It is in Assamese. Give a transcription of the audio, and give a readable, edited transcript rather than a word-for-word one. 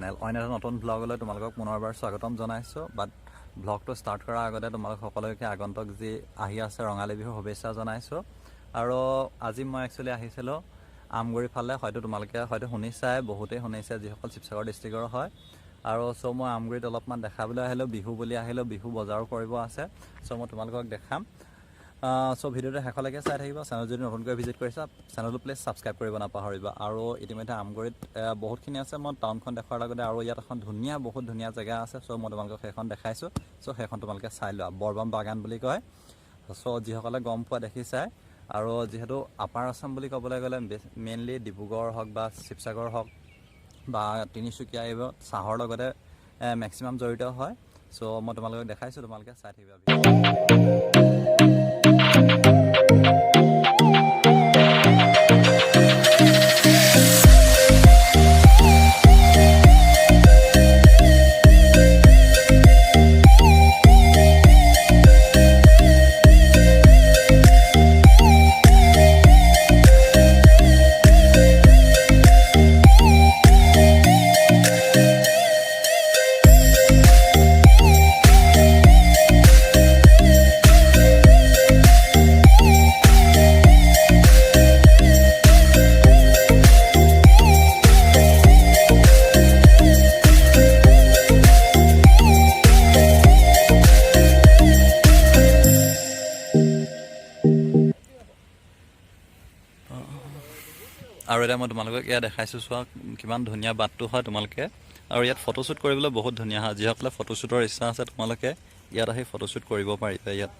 চেনেল অন্য এটা নতুন ব্লগলৈ তোমালোকক পুনৰবাৰ স্বাগতম জনাইছোঁ বাট ব্লগটো ষ্টাৰ্ট কৰাৰ আগতে তোমালোক সকলোকে আগন্তুক যি আহি আছে ৰঙালী বিহুৰ শুভেচ্ছা জনাইছোঁ আৰু আজি মই একচুৱেলি আহিছিলোঁ আমগুৰি ফালে হয়তো তোমালোকে হয়তো শুনিছাই বহুতেই শুনিছে যিসকল শিৱসাগৰ ডিষ্ট্ৰিক্টৰ হয় আৰু চ' মই আমগুৰিত অলপমান দেখাবলৈ আহিলোঁ বিহু বুলি আহিলোঁ বিহু বজাৰো কৰিব আছে চ' মই তোমালোকক দেখাম চ' ভিডিঅ'টো শেষলৈকে চাই থাকিব চেনেল যদি নতুনকৈ ভিজিট কৰিছা চেনেলটো প্লিজ ছাবস্ক্ৰাইব কৰিব নাপাহৰিবা আৰু ইতিমধ্যে আমগুৰিত বহুতখিনি আছে মই টাউনখন দেখুৱাৰ লগতে আৰু ইয়াত এখন বহুত ধুনীয়া জেগা আছে চ' মই তোমালোকক সেইখন দেখাইছোঁ চ' সেইখন তোমালোকে চাই লোৱা বৰবাম বাগান বুলি কয় চ' যিসকলে গম পোৱা দেখিছাই আৰু যিহেতু আপাৰ আছাম বুলি ক'বলৈ গ'লে মেইনলি ডিব্ৰুগড় হওক বা শিৱসাগৰ হওক বা তিনিচুকীয়া এইবোৰ চাহৰ লগতে মেক্সিমাম জড়িত হয় চ' মই তোমালোকক দেখাইছোঁ তোমালোকে চাই থাকিবা আৰু এতিয়া মই তোমালোকক ইয়াত দেখাইছোঁ চোৱা কিমান ধুনীয়া বাটটো হয় তোমালোকে আৰু ইয়াত ফটোশ্বুট কৰিবলৈ বহুত ধুনীয়া হয় যিসকলে ফটোশ্বুটৰ ইচ্ছা আছে তোমালোকে ইয়াত আহি ফটোশ্বুট কৰিব পাৰিবা ইয়াত